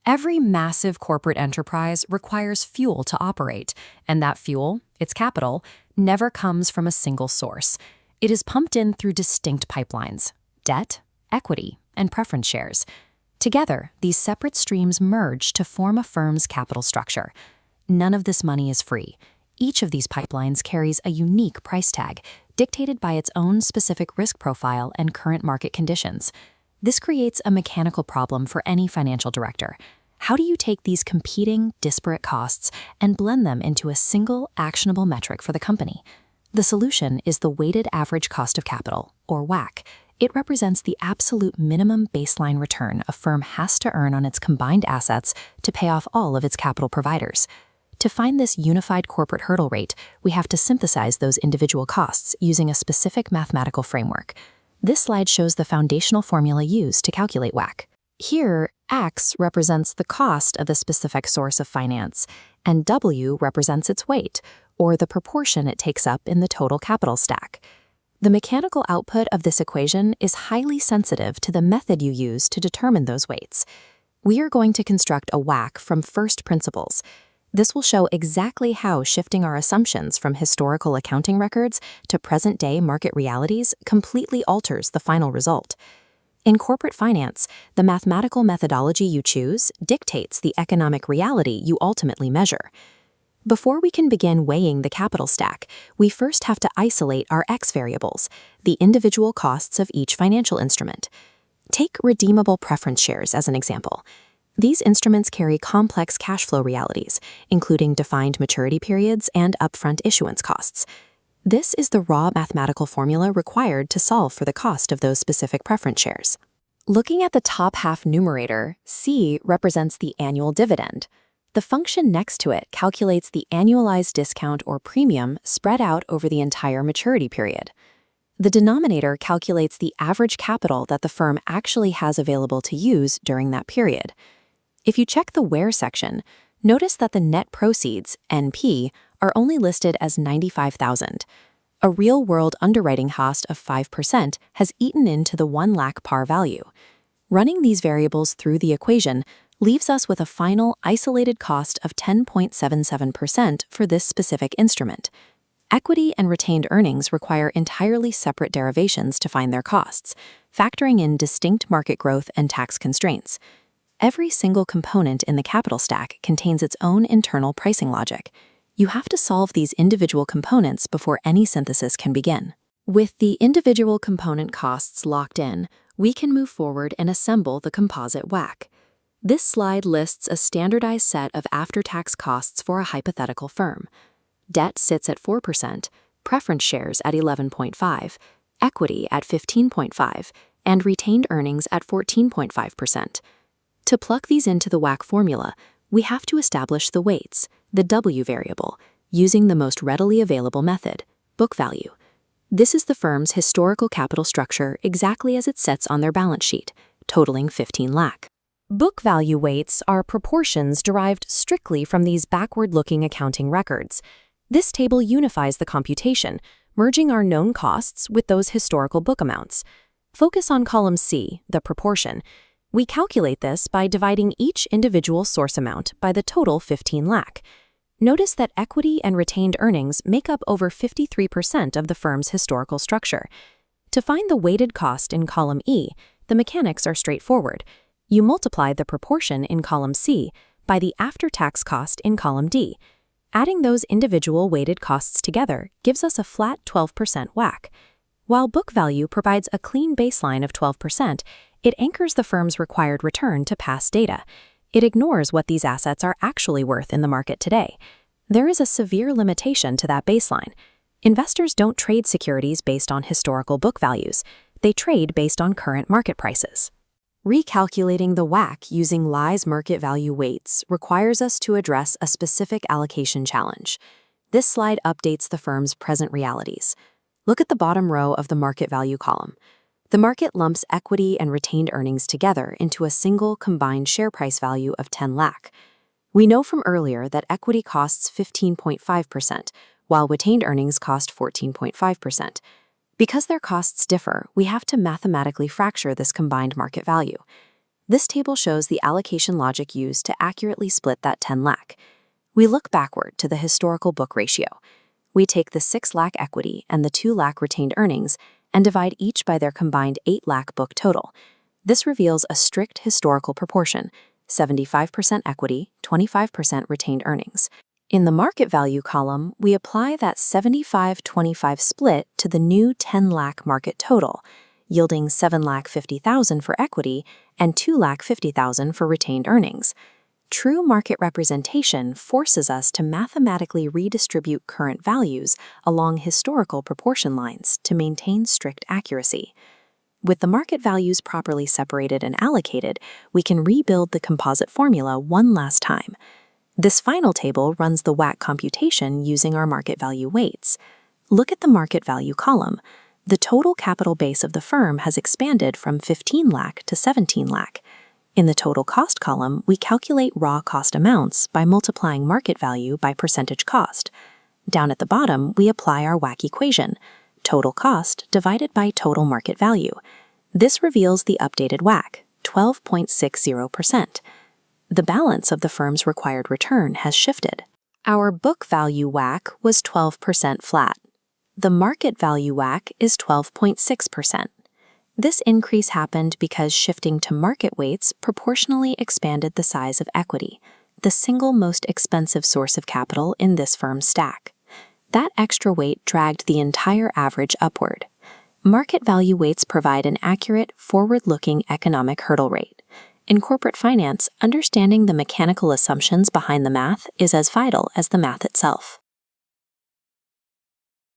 Every massive corporate enterprise requires fuel to operate, and that fuel, its capital, never comes from a single source. It is pumped in through distinct pipelines: debt, equity, and preference shares. Together, these separate streams merge to form a firm's capital structure. None of this money is free. Each of these pipelines carries a unique price tag, dictated by its own specific risk profile and current market conditions. This creates a mechanical problem for any financial director. How do you take these competing, disparate costs and blend them into a single, actionable metric for the company? The solution is the weighted average cost of capital, or WACC. It represents the absolute minimum baseline return a firm has to earn on its combined assets to pay off all of its capital providers. To find this unified corporate hurdle rate, we have to synthesize those individual costs using a specific mathematical framework. This slide shows the foundational formula used to calculate WACC. Here, X represents the cost of the specific source of finance, and W represents its weight, or the proportion it takes up in the total capital stack. The mechanical output of this equation is highly sensitive to the method you use to determine those weights. We are going to construct a WACC from first principles. This will show exactly how shifting our assumptions from historical accounting records to present-day market realities completely alters the final result. In corporate finance, the mathematical methodology you choose dictates the economic reality you ultimately measure. Before we can begin weighing the capital stack, we first have to isolate our X variables, the individual costs of each financial instrument. Take redeemable preference shares as an example. These instruments carry complex cash flow realities, including defined maturity periods and upfront issuance costs. This is the raw mathematical formula required to solve for the cost of those specific preference shares. Looking at the top half numerator, C represents the annual dividend. The function next to it calculates the annualized discount or premium spread out over the entire maturity period. The denominator calculates the average capital that the firm actually has available to use during that period. If you check the Where section, notice that the net proceeds, NP, are only listed as $95,000. A real-world underwriting cost of 5% has eaten into the 1 lakh par value. Running these variables through the equation leaves us with a final isolated cost of 10.77% for this specific instrument. Equity and retained earnings require entirely separate derivations to find their costs, factoring in distinct market growth and tax constraints. Every single component in the capital stack contains its own internal pricing logic. You have to solve these individual components before any synthesis can begin. With the individual component costs locked in, we can move forward and assemble the composite WACC. This slide lists a standardized set of after-tax costs for a hypothetical firm. Debt sits at 4%, preference shares at 11.5%, equity at 15.5%, and retained earnings at 14.5%. To plug these into the WACC formula, we have to establish the weights, the W variable, using the most readily available method, book value. This is the firm's historical capital structure exactly as it sits on their balance sheet, totaling 15 lakh. Book value weights are proportions derived strictly from these backward-looking accounting records. This table unifies the computation, merging our known costs with those historical book amounts. Focus on column C, the proportion. We calculate this by dividing each individual source amount by the total 15 lakh. Notice that equity and retained earnings make up over 53% of the firm's historical structure. To find the weighted cost in column E, the mechanics are straightforward. You multiply the proportion in column C by the after-tax cost in column D. Adding those individual weighted costs together gives us a flat 12% WACC. While book value provides a clean baseline of 12%, it anchors the firm's required return to past data. It ignores what these assets are actually worth in the market today. There is a severe limitation to that baseline. Investors don't trade securities based on historical book values. They trade based on current market prices. Recalculating the WACC using Lai's market value weights requires us to address a specific allocation challenge. This slide updates the firm's present realities. Look at the bottom row of the market value column. The market lumps equity and retained earnings together into a single combined share price value of 10 lakh. We know from earlier that equity costs 15.5%, while retained earnings cost 14.5%. Because their costs differ, we have to mathematically fracture this combined market value. This table shows the allocation logic used to accurately split that 10 lakh. We look backward to the historical book ratio. We take the 6 lakh equity and the 2 lakh retained earnings and divide each by their combined 8 lakh book total. This reveals a strict historical proportion: 75% equity, 25% retained earnings. In the market value column, we apply that 75-25 split to the new 10 lakh market total, yielding 7,50,000 for equity and 2,50,000 for retained earnings. True market representation forces us to mathematically redistribute current values along historical proportion lines to maintain strict accuracy. With the market values properly separated and allocated, we can rebuild the composite formula one last time. This final table runs the WACC computation using our market value weights. Look at the market value column. The total capital base of the firm has expanded from 15 lakh to 17 lakh. In the total cost column, we calculate raw cost amounts by multiplying market value by percentage cost. Down at the bottom, we apply our WACC equation: total cost divided by total market value. This reveals the updated WACC, 12.60%. The balance of the firm's required return has shifted. Our book value WACC was 12% flat. The market value WACC is 12.6%. This increase happened because shifting to market weights proportionally expanded the size of equity, the single most expensive source of capital in this firm's stack. That extra weight dragged the entire average upward. Market value weights provide an accurate, forward-looking economic hurdle rate. In corporate finance, understanding the mechanical assumptions behind the math is as vital as the math itself.